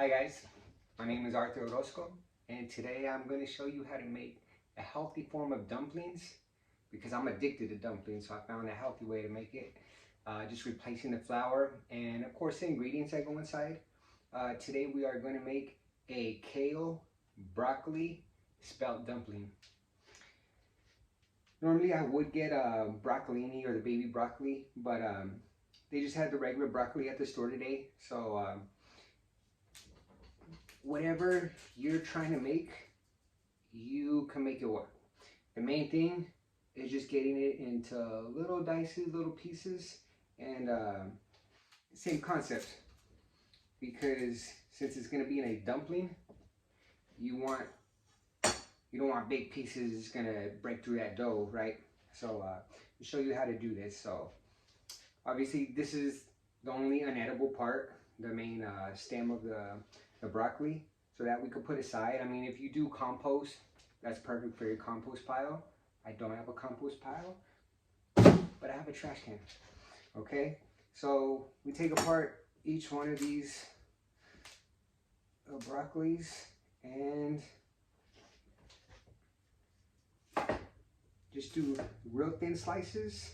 Hi guys, my name is Arthur Orozco, and today I'm going to show you how to make a healthy form of dumplings because I'm addicted to dumplings, so I found a healthy way to make it. Just replacing the flour and of course the ingredients that go inside. Today we are going to make a kale broccoli spelt dumpling. Normally I would get a broccolini or the baby broccoli, but they just had the regular broccoli at the store today, so whatever you're trying to make, you can make it work. The main thing is just getting it into little dicey little pieces, and same concept, because since it's going to be in a dumpling, you don't want big pieces. It's going to break through that dough, right? So I'll show you how to do this. So obviously this is the only unedible part, the main stem of the broccoli, so that we could put aside. I mean, if you do compost, that's perfect for your compost pile. I don't have a compost pile, but I have a trash can. Okay, so we take apart each one of these broccolis and just do real thin slices.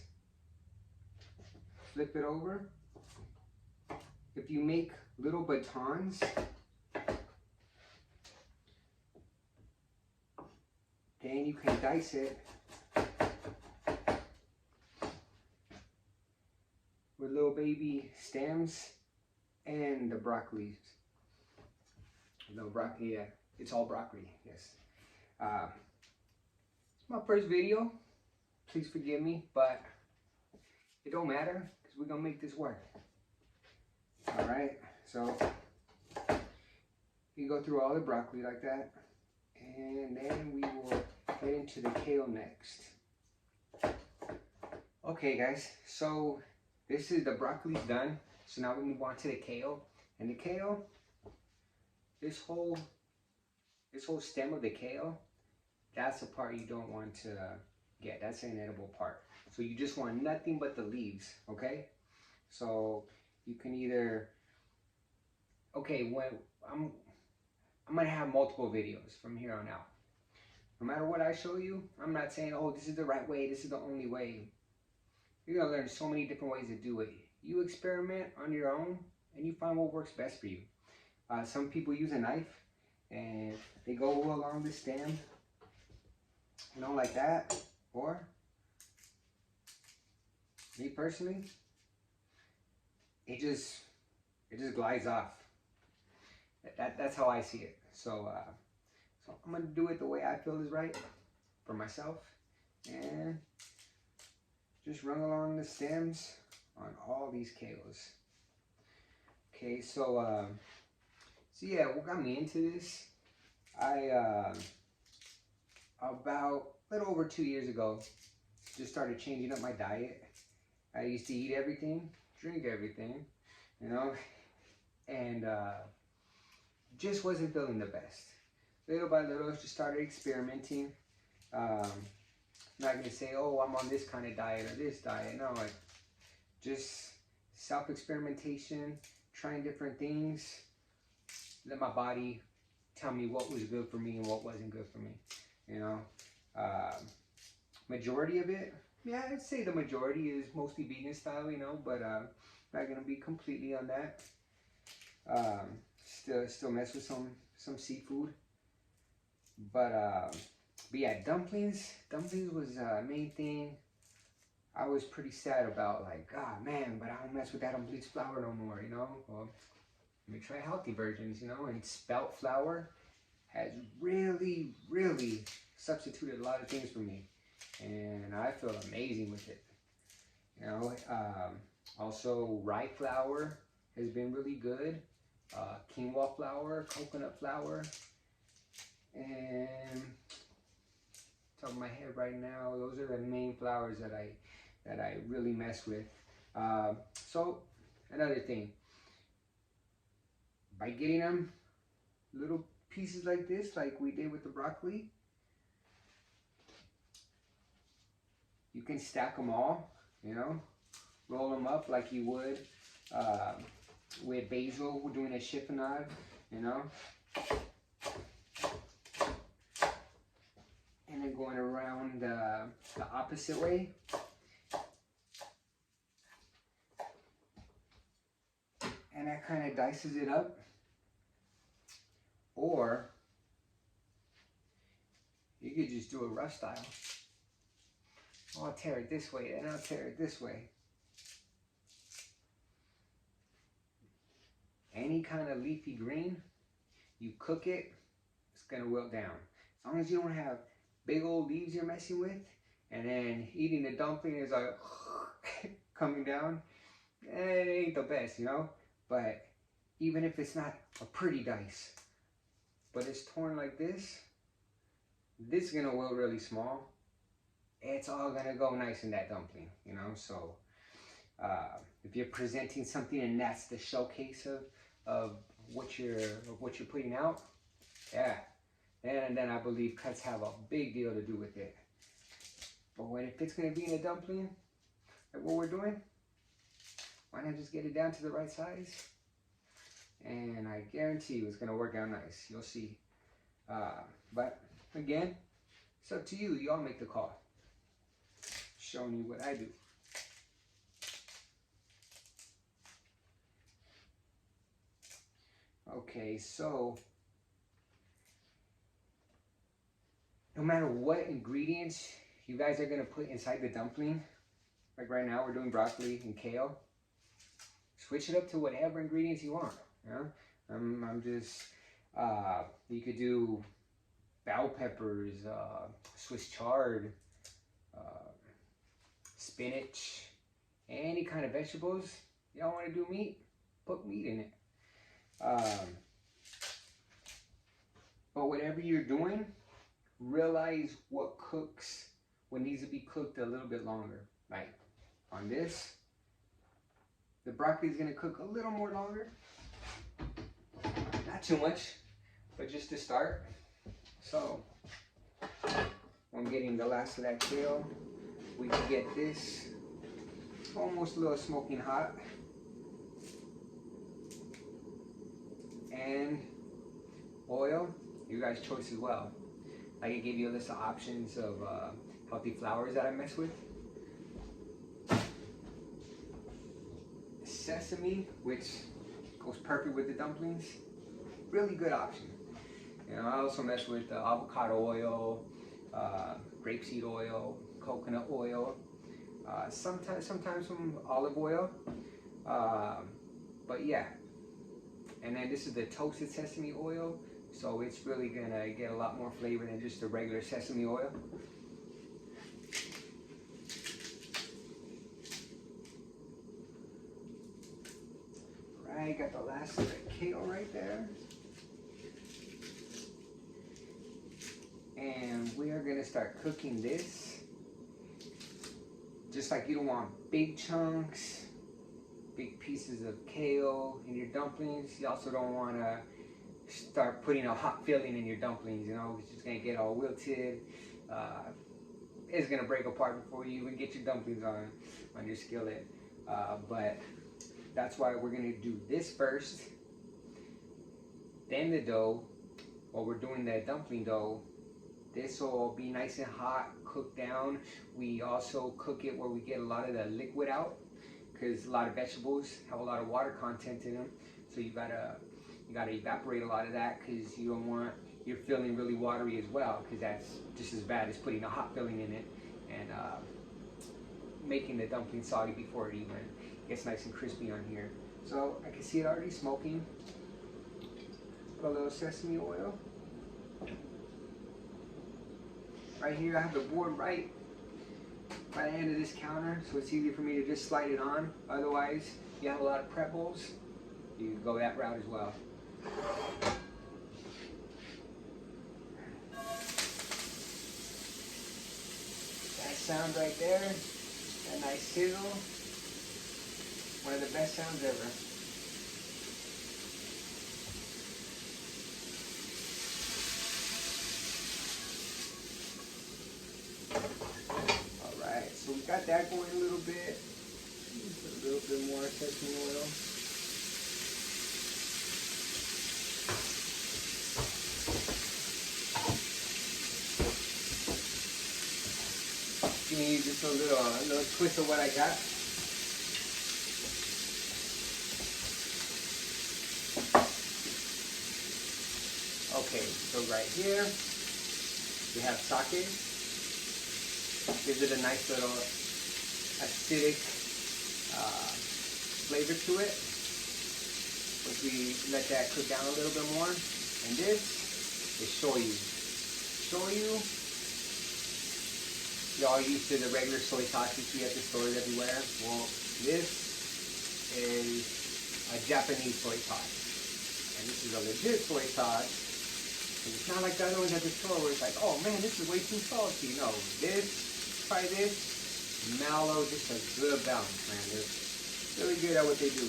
Flip it over. If you make little batons, then you can dice it with little baby stems and the broccoli. No broccoli, yeah, it's all broccoli, yes. It's my first video, please forgive me, but it don't matter because we're gonna make this work. All right, so you go through all the broccoli like that, and then we will get into the kale next. Okay guys, so this is the broccoli's done. So now we move on to the kale. And the kale, this whole stem of the kale, that's the part you don't want to get. That's an edible part. So you just want nothing but the leaves, okay? So you can either, okay, when I'm gonna have multiple videos from here on out. No matter what I show you, I'm not saying, oh, this is the right way, this is the only way. You're gonna learn so many different ways to do it. You experiment on your own and you find what works best for you. Some people use a knife and they go along the stem, you know, like that. Or me personally, it just glides off. That's how I see it. So I'm gonna do it the way I feel is right for myself, and just run along the stems on all these kales. Okay, so yeah, what got me into this? I about a little over 2 years ago just started changing up my diet. I used to eat everything, drink everything, you know, and just wasn't feeling the best. Little by little, just started experimenting. I'm not gonna say, oh, I'm on this kind of diet or this diet. No, like just self-experimentation, trying different things. Let my body tell me what was good for me and what wasn't good for me. You know, majority of it, yeah, I'd say the majority is mostly vegan style. You know, but not gonna be completely on that. Still mess with some seafood, but yeah, dumplings was the main thing. I was pretty sad about, like, ah, man, but I don't mess with that unbleached flour no more, you know. Well, let me try healthy versions, you know. And spelt flour has really substituted a lot of things for me, and I feel amazing with it, you know. Also, rye flour has been really good. Quinoa flour, coconut flour, and top of my head right now, those are the main flours that I really mess with. So another thing, by getting them little pieces like this, like we did with the broccoli, you can stack them all, you know, roll them up like you would with basil. We're doing a chiffonade. you know. And then going around the opposite way. And that kind of dices it up. Or you could just do a rough style. I'll tear it this way, and I'll tear it this way. Any kind of leafy green, you cook it, it's gonna wilt down. As long as you don't have big old leaves you're messing with, and then eating the dumpling is like coming down, it ain't the best, you know? But even if it's not a pretty dice, but it's torn like this is gonna wilt really small. It's all gonna go nice in that dumpling, you know? So if you're presenting something and that's the showcase of what you're putting out, yeah, and then I believe cuts have a big deal to do with it. But if it's gonna be in a dumpling, like what we're doing, why not just get it down to the right size? And I guarantee you it's gonna work out nice. You'll see. But again, it's up to you. Y'all make the call. Showing you what I do. Okay, so no matter what ingredients you guys are gonna put inside the dumpling, like right now we're doing broccoli and kale, switch it up to whatever ingredients you want. You know? I'm just, you could do bell peppers, Swiss chard, spinach, any kind of vegetables. Y'all want to do meat? Put meat in it. But whatever you're doing, realize what needs to be cooked a little bit longer. Like on this, the broccoli is going to cook a little more longer. Not too much, but just to start. So I'm getting the last of that kale. We can get this almost a little smoking hot. And oil, you guys' choice as well. I can give you a list of options of healthy flours that I mess with. Sesame, which goes perfect with the dumplings. Really good option. You know, I also mess with avocado oil, grapeseed oil, coconut oil, sometimes some olive oil. But yeah. And then this is the toasted sesame oil, so it's really gonna get a lot more flavor than just the regular sesame oil. Right, got the last of the kale right there. And we are gonna start cooking this. Just like you don't want big chunks, big pieces of kale in your dumplings, you also don't want to start putting a hot filling in your dumplings, you know, it's just going to get all wilted. It's going to break apart before you even get your dumplings on your skillet. But that's why we're going to do this first, then the dough. While we're doing that dumpling dough, this will be nice and hot, cooked down. We also cook it where we get a lot of the liquid out, because a lot of vegetables have a lot of water content in them, so you gotta evaporate a lot of that, because you don't want your filling really watery as well, because that's just as bad as putting a hot filling in it and making the dumpling soggy before it even gets nice and crispy on here. So I can see it already smoking. Put a little sesame oil. Right here I have the board right by the end of this counter, so it's easy for me to just slide it on. Otherwise, you have a lot of prep bowls, you can go that route as well. That sound right there, that nice sizzle, one of the best sounds ever. So we got that going a little bit. Put a little bit more sesame oil. Just a little twist of what I got. Okay, so right here we have sake. Gives it a nice little acidic flavor to it. Once we let that cook down a little bit more. And this is shoyu. Shoyu, y'all used to the regular soy sauce you see at the stores everywhere. Well, this is a Japanese soy sauce. And this is a legit soy sauce. And it's not like the other ones at the store where it's like, oh man, this is way too salty. No, try this, mallow, just a good balance, man. They're really good at what they do.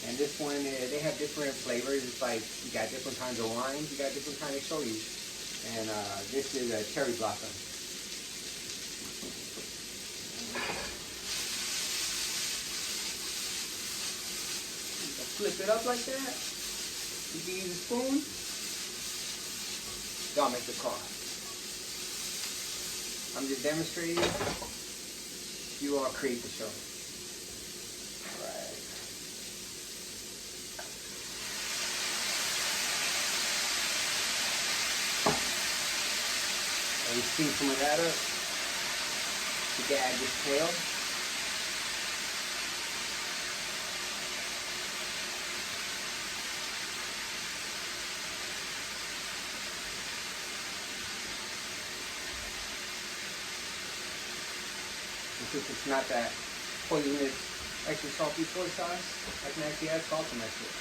And this one, they have different flavors. It's like, you got different kinds of wines, you got different kinds of shoyu. And this is a cherry blossom. Flip it up like that. You can use a spoon. Y'all make the cross. I'm just demonstrating. You all create the show. Alright. And we steam some of that up. You can add this kale. Since it's not that poisonous, extra salty soy sauce, I can actually add salt to my shit.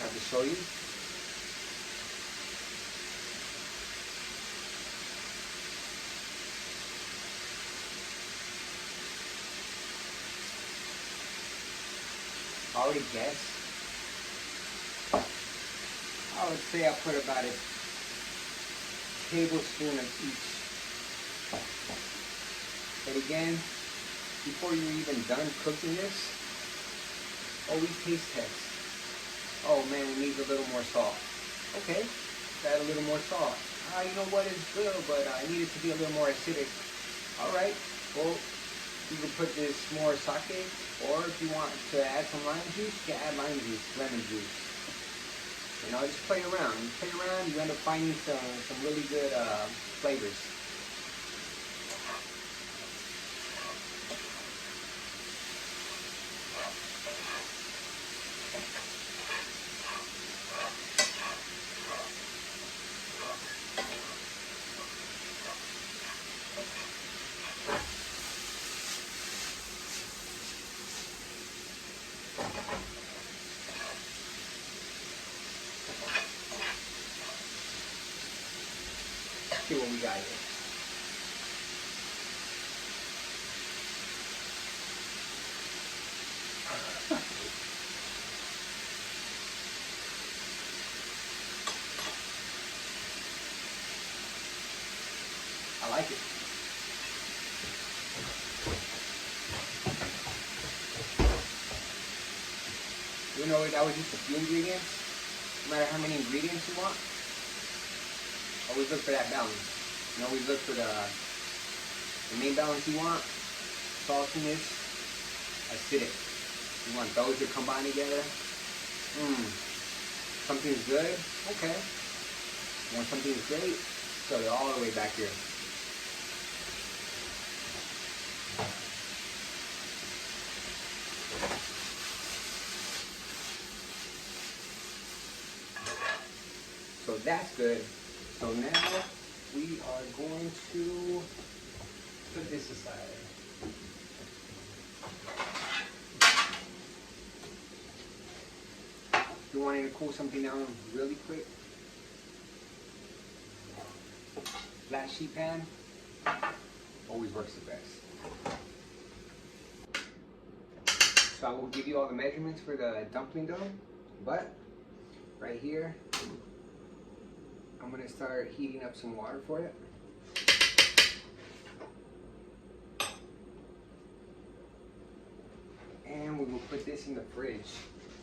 To show you. I already guessed. I would say I put about a tablespoon of each. But again, before you're even done cooking this, always taste test. Oh man, it needs a little more salt. Okay, add a little more salt. You know what, it's good, but I need it to be a little more acidic. Alright, well, you can put this more sake, or if you want to add some lime juice, you can add lime juice, lemon juice. You know, just play around. You play around, you end up finding some really good flavors. See what we got here. I like it. You know, that was just a few ingredients. No matter how many ingredients you want, always look for that balance. And always look for the main balance you want. Saltiness, acidic. You want those to combine together. Something's good, okay. When something's great, throw it all the way back here. So that's good. So now we are going to put this aside. If you wanted to cool something down really quick, flat sheet pan always works the best. So I will give you all the measurements for the dumpling dough. But right here, I'm gonna start heating up some water for it. And we will put this in the fridge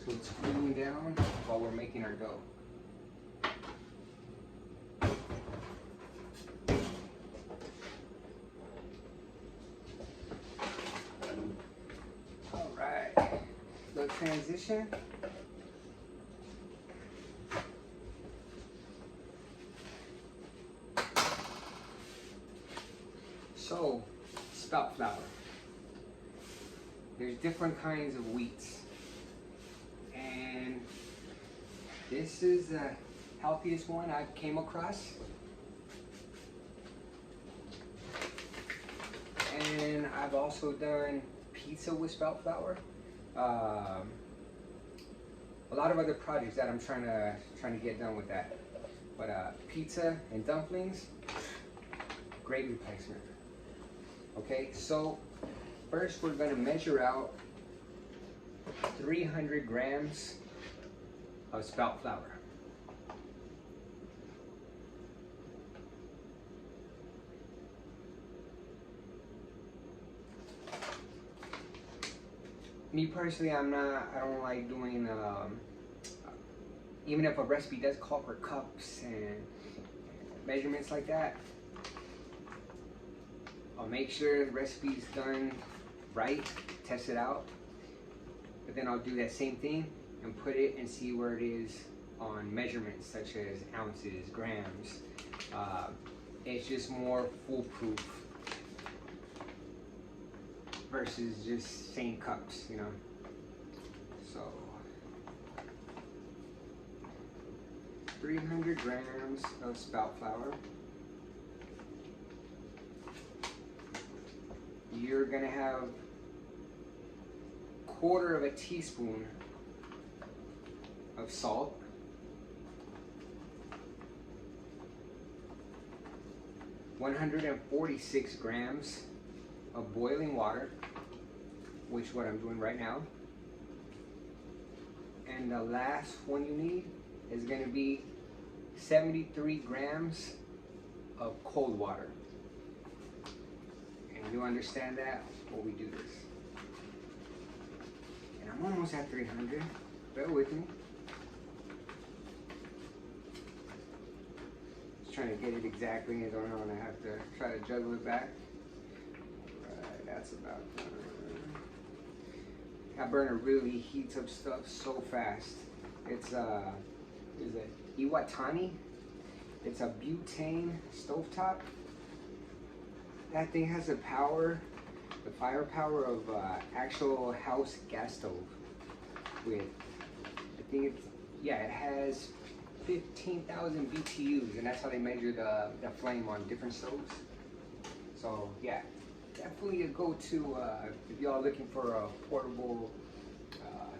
so it's cooling down while we're making our dough. All right, the transition. So, spelt flour. There's different kinds of wheats. And this is the healthiest one I've came across. And I've also done pizza with spelt flour. A lot of other projects that I'm trying to get done with that. But pizza and dumplings, great replacement. Okay, so first we're going to measure out 300 grams of spelt flour. Me personally, I don't like doing, even if a recipe does call for cups and measurements like that, I'll make sure the recipe's done right, test it out, but then I'll do that same thing and put it and see where it is on measurements such as ounces, grams. It's just more foolproof versus just saying cups, you know. So 300 grams of spelt flour. You're gonna have 1/4 teaspoon of salt, 146 grams of boiling water, which is what I'm doing right now. And the last one you need is going to be 73 grams of cold water. And you understand that while we do this. And I'm almost at 300. Bear with me. Just trying to get it exactly. I don't know, and I have to try to juggle it back. Right, that's about done. That burner really heats up stuff so fast. It's is it Iwatani? It's a butane stovetop. That thing has the power, the firepower of actual house gas stove. With, I think it's, yeah, it has 15,000 BTUs, and that's how they measure the flame on different stoves. So yeah, definitely a go-to if y'all looking for a portable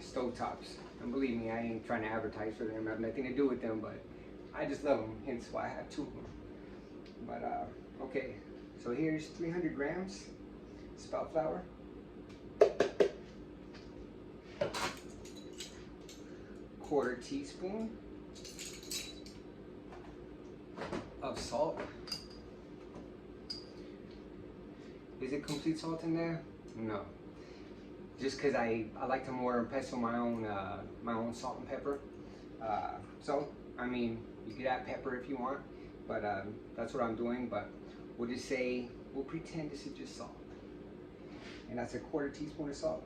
stovetops. And believe me, I ain't trying to advertise for them. I have nothing to do with them, but I just love them. Hence why I have 2 of them. But okay, so here's 300 grams spelt flour. Quarter teaspoon of salt. Is it complete salt in there? No. Just because I like to more pestle my own salt and pepper. So I mean, you could add pepper if you want, but that's what I'm doing. But we'll just say, we'll pretend this is just salt, and that's a quarter teaspoon of salt.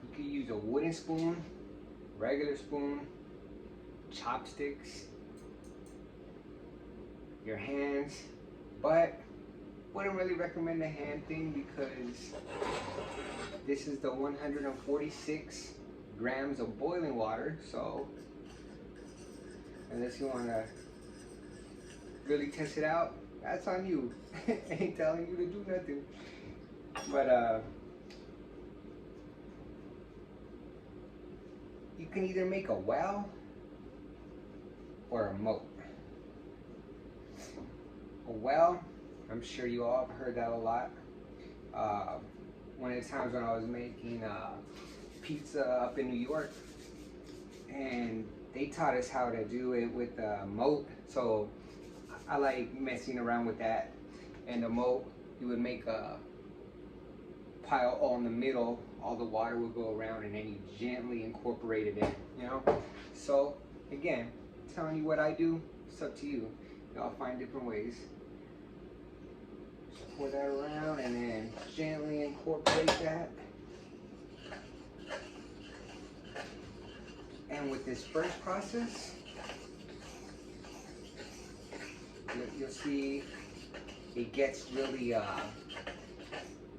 You could use a wooden spoon, regular spoon, chopsticks, your hands, but wouldn't really recommend the hand thing because this is the 146 grams of boiling water. So unless you want to really test it out, that's on you. Ain't telling you to do nothing. But you can either make a well or a moat. A well, I'm sure you all have heard that a lot. uh, one of the times when I was making pizza up in New York, and they taught us how to do it with a moat. So I like messing around with that. And the moat, you would make a pile all in the middle, all the water would go around, and then you gently incorporate it in, you know? So again, telling you what I do, it's up to you. Y'all find different ways. Just pour that around and then gently incorporate that. And with this first process, you'll see it gets really,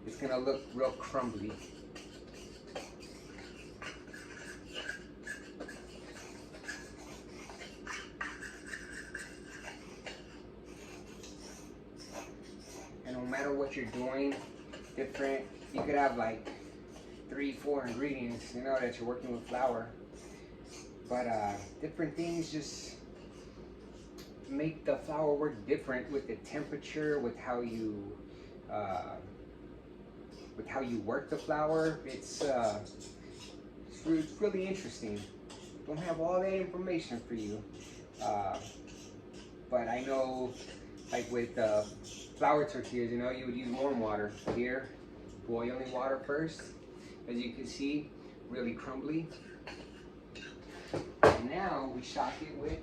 it's gonna look real crumbly. And no matter what you're doing, different, you could have like 3-4 ingredients, you know, that you're working with flour. But different things just make the flour work different with the temperature, with how you work the flour. It's really interesting. Don't have all that information for you, but I know, like with flour tortillas, you know, you would use warm water. Here, boiling water first. As you can see, really crumbly. And now we shock it with.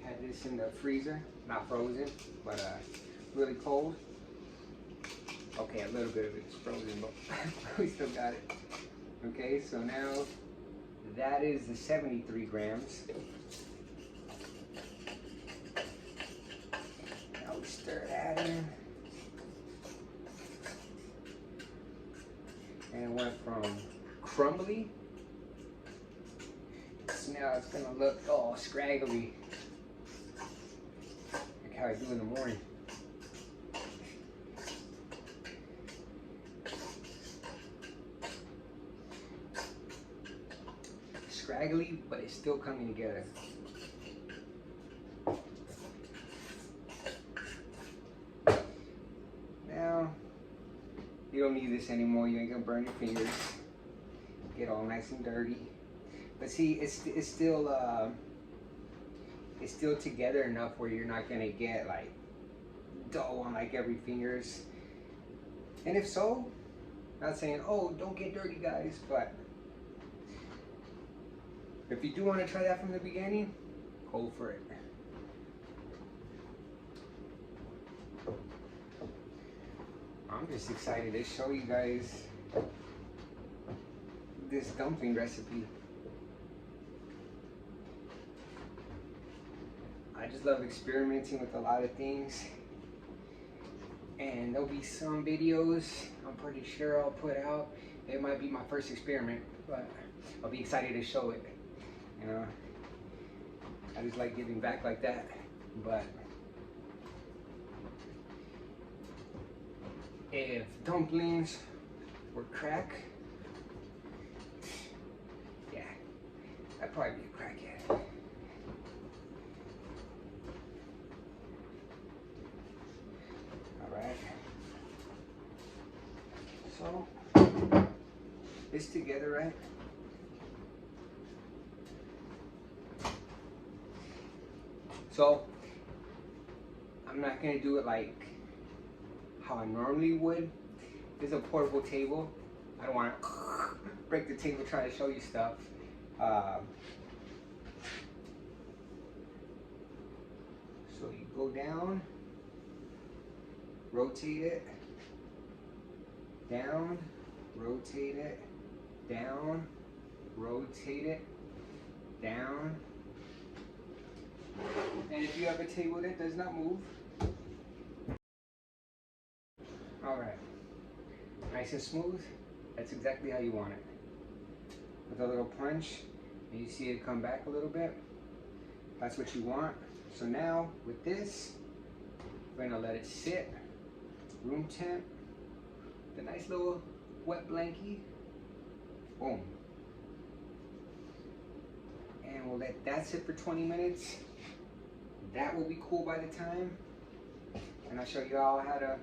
Had this in the freezer, not frozen, but really cold. Okay, a little bit of it's frozen, but we still got it. Okay, so now that is the 73 grams. Now we stir that in. And it went from crumbly, so now it's gonna look all scraggly, like how I do in the morning. Scraggly, but it's still coming together. Now, you don't need this anymore. You ain't gonna burn your fingers, get all nice and dirty. But see, it's still together enough where you're not gonna get like dough on like every fingers. And if so, not saying, oh, don't get dirty, guys, but if you do want to try that from the beginning, go for it. I'm just excited to show you guys this dumpling recipe. I just love experimenting with a lot of things. And there'll be some videos I'm pretty sure I'll put out. It might be my first experiment, but I'll be excited to show it. You know, I just like giving back like that. But if dumplings were crack, yeah, I'd probably be a crackhead. Alright. So, it's together, right? So, I'm not going to do it like how I normally would. This is a portable table. I don't want to break the table trying to show you stuff. So you go down, rotate it, down, rotate it, down, rotate it, down. And if you have a table that does not move, alright, nice and smooth, that's exactly how you want it. With a little punch, and you see it come back a little bit, that's what you want. So now, with this, we're gonna let it sit, room temp, the nice little wet blankie, boom. And we'll let that sit for 20 minutes. That will be cool by the time. And I'll show you all how to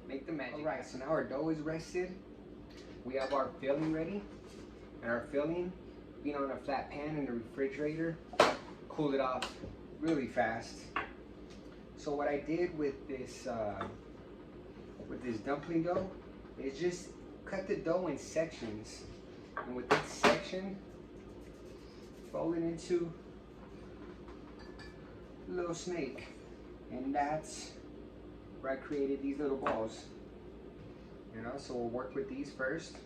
Make the magic. Alright, so now our dough is rested. We have our filling ready. And our filling, being on a flat pan in the refrigerator, cooled it off really fast. So what I did with this dumpling dough is just cut the dough in sections. And with each section, fold it into a little snake. And that's where I created these little balls. You know, so we'll work with these first.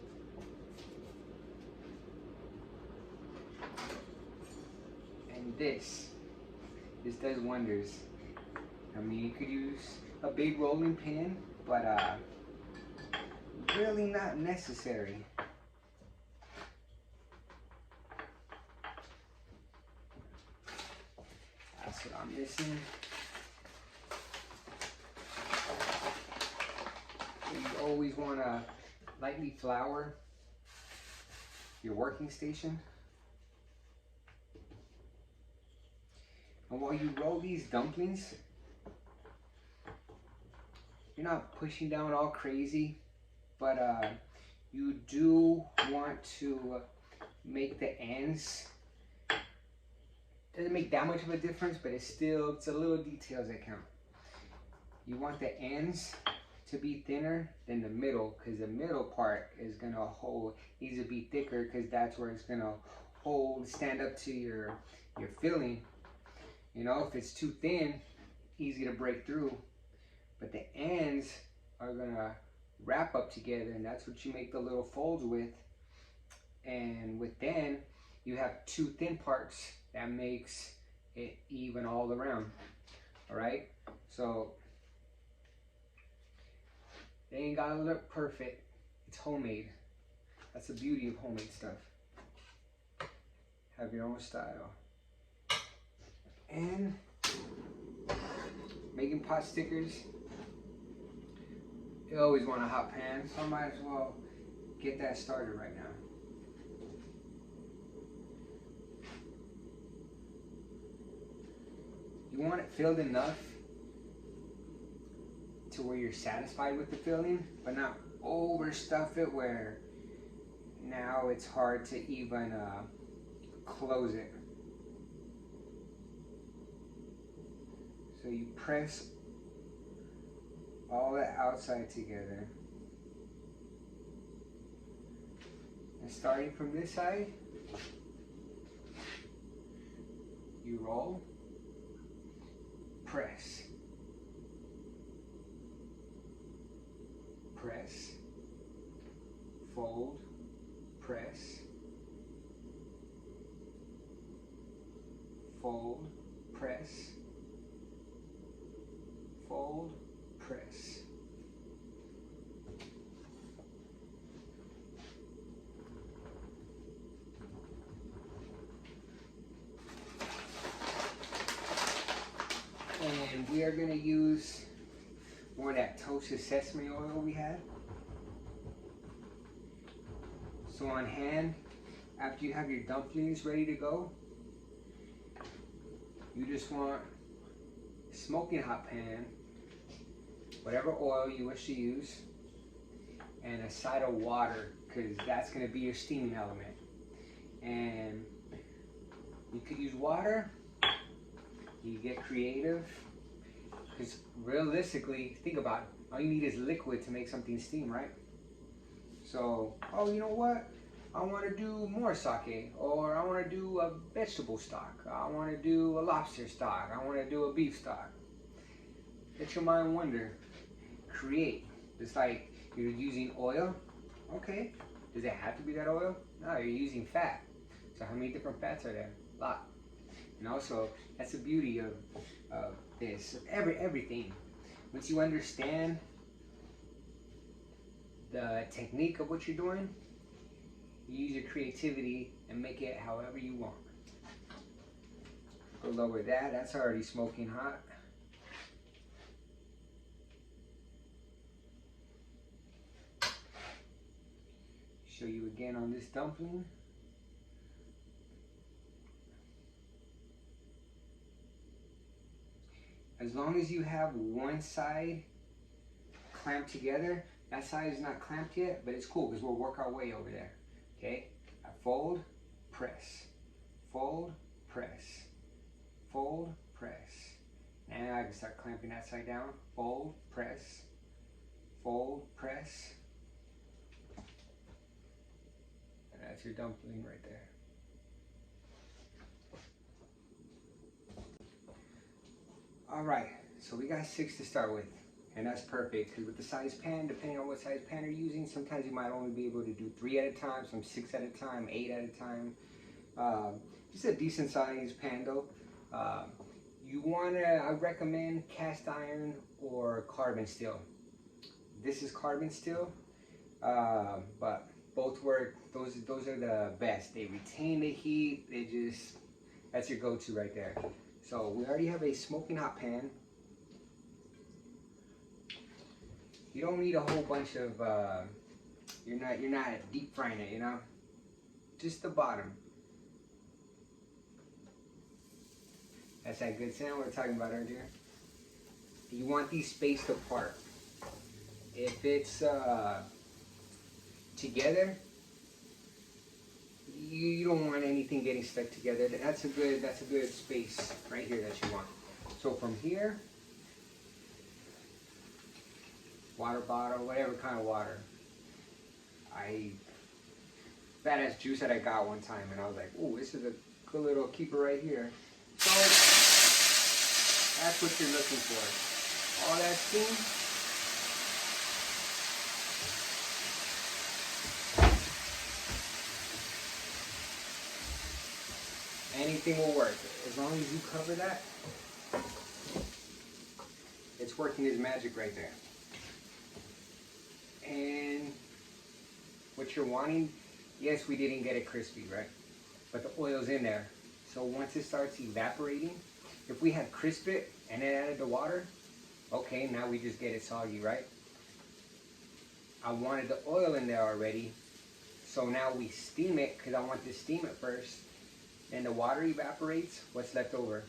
And this does wonders. I mean, you could use a big rolling pin, but really not necessary. That's what I'm missing. You always want to lightly flour your working station. And while you roll these dumplings, you're not pushing down all crazy, but you do want to make the ends. Doesn't make that much of a difference, but it's a little details that count. You want the ends to be thinner than the middle, because the middle part is gonna needs to be thicker, because that's where it's gonna stand up to your filling. You know, if it's too thin, easy to break through. But the ends are gonna wrap up together, and that's what you make the little folds with. And then you have two thin parts that makes it even all around. All right, so they ain't gotta look perfect. It's homemade. That's the beauty of homemade stuff. Have your own style. And making pot stickers, you always want a hot pan, so I might as well get that started right now. You want it filled enough to where you're satisfied with the filling, but not overstuff it where now it's hard to even close it. So you press all the outside together. And starting from this side, you roll, press, press, fold, press, fold, press, fold, press. And we are going to use more of that toasted sesame oil we had. So on hand, after you have your dumplings ready to go, you just want a smoking hot pan, whatever oil you wish to use, and a side of water, because that's going to be your steaming element. And you could use water. You get creative, because realistically, think about it, all you need is liquid to make something steam, right? So, oh, you know what? I want to do more sake, or I want to do a vegetable stock, I want to do a lobster stock, I want to do a beef stock. Let your mind wander. Create. It's like you're using oil. Okay, does it have to be that oil? No, you're using fat. So how many different fats are there? A lot. And also, that's the beauty of this. Everything. Once you understand the technique of what you're doing, you use your creativity and make it however you want. Go lower that. That's already smoking hot. Show you again on this dumpling. As long as you have one side clamped together. That side is not clamped yet, but it's cool because we'll work our way over there. Okay, I fold, press, fold, press, fold, press. Now I can start clamping that side down. Fold, press, fold, press. And that's your dumpling right there. All right, so we got 6 to start with, and that's perfect because with the size pan, depending on what size pan you're using, sometimes you might only be able to do 3 at a time, some 6 at a time, 8 at a time. Just a decent size pan though. You wanna, I recommend cast iron or carbon steel. This is carbon steel, but both work. Those are the best. They retain the heat. They just, that's your go-to right there. So we already have a smoking hot pan. You don't need a whole bunch of. You're not deep frying it, you know. Just the bottom. That's that good sound we were talking about earlier. You want these spaced apart. If it's together, you don't want anything getting stuck together. That's a good space right here that you want. So from here, water bottle, whatever kind of water. Badass juice that I got one time, and I was like, "Ooh, this is a good little keeper right here." So that's what you're looking for. All that steam. Anything will work. As long as you cover that, it's working his magic right there. And what you're wanting, yes, we didn't get it crispy, right? But the oil's in there. So once it starts evaporating, if we had crisped it and then added the water, okay, now we just get it soggy, right? I wanted the oil in there already. So now we steam it because I want to steam it first. And the water evaporates, what's left over?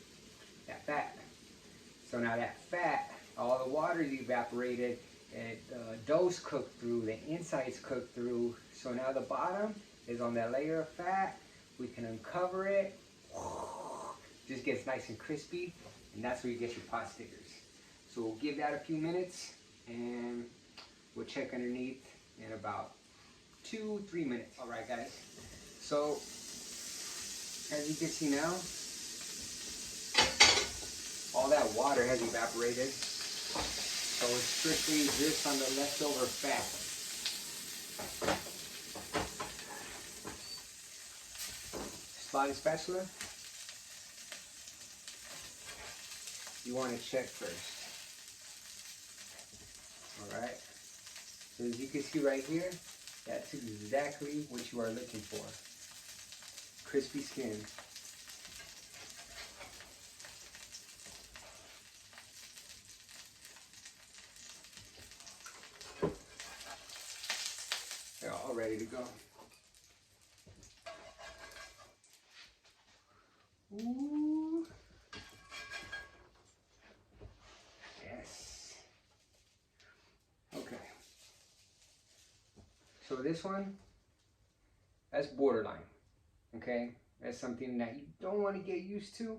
That fat. So now that fat, all the water is evaporated, and the dough's cooked through, the inside's cooked through. So now the bottom is on that layer of fat. We can uncover it. Just gets nice and crispy, and that's where you get your pot stickers. So we'll give that a few minutes, and we'll check underneath in about 2-3 minutes. All right, guys. So as you can see now, all that water has evaporated. So it's strictly just on the leftover fat. Slotted spatula. You want to check first. Alright. So as you can see right here, that's exactly what you are looking for. Crispy skin. They're all ready to go. Ooh. Yes. Okay. So this one, that's borderline. Okay, that's something that you don't want to get used to.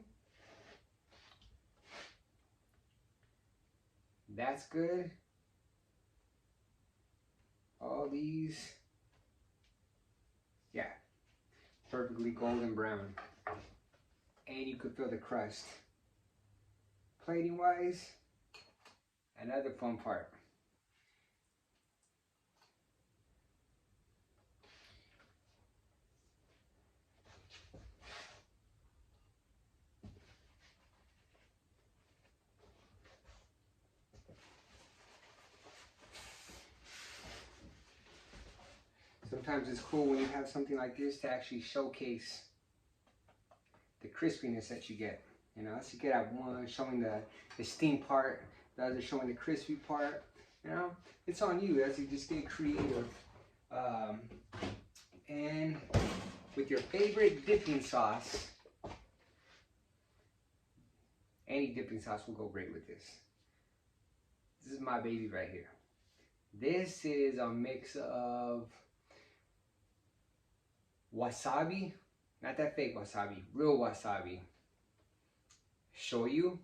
That's good. All these, yeah, perfectly golden brown. And you could feel the crust. Plating wise, another fun part. Sometimes it's cool when you have something like this to actually showcase the crispiness that you get. You know, so you could have one showing the steam part, the other showing the crispy part. You know, it's on you as you just get creative. And with your favorite dipping sauce, any dipping sauce will go great with this. This is my baby right here. This is a mix of wasabi, not that fake wasabi, real wasabi, shoyu,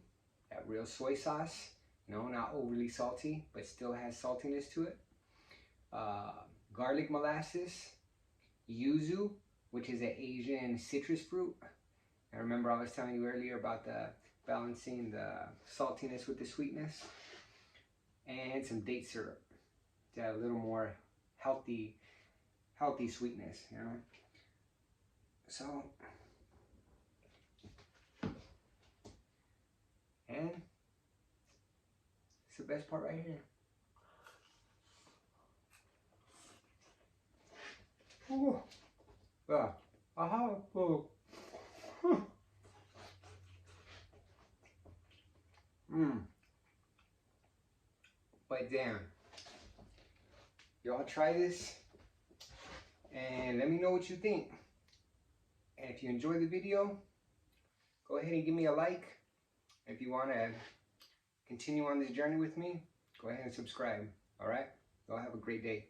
that real soy sauce, you know, not overly salty, but still has saltiness to it, garlic molasses, yuzu, which is an Asian citrus fruit. I remember I was telling you earlier about the balancing the saltiness with the sweetness, and some date syrup to have a little more healthy sweetness, you know. So, and it's the best part right here. Ooh. Yeah. Aha. Oh. But damn, y'all try this and let me know what you think. And if you enjoyed the video, go ahead and give me a like. If you want to continue on this journey with me, go ahead and subscribe. All right? Y'all have a great day.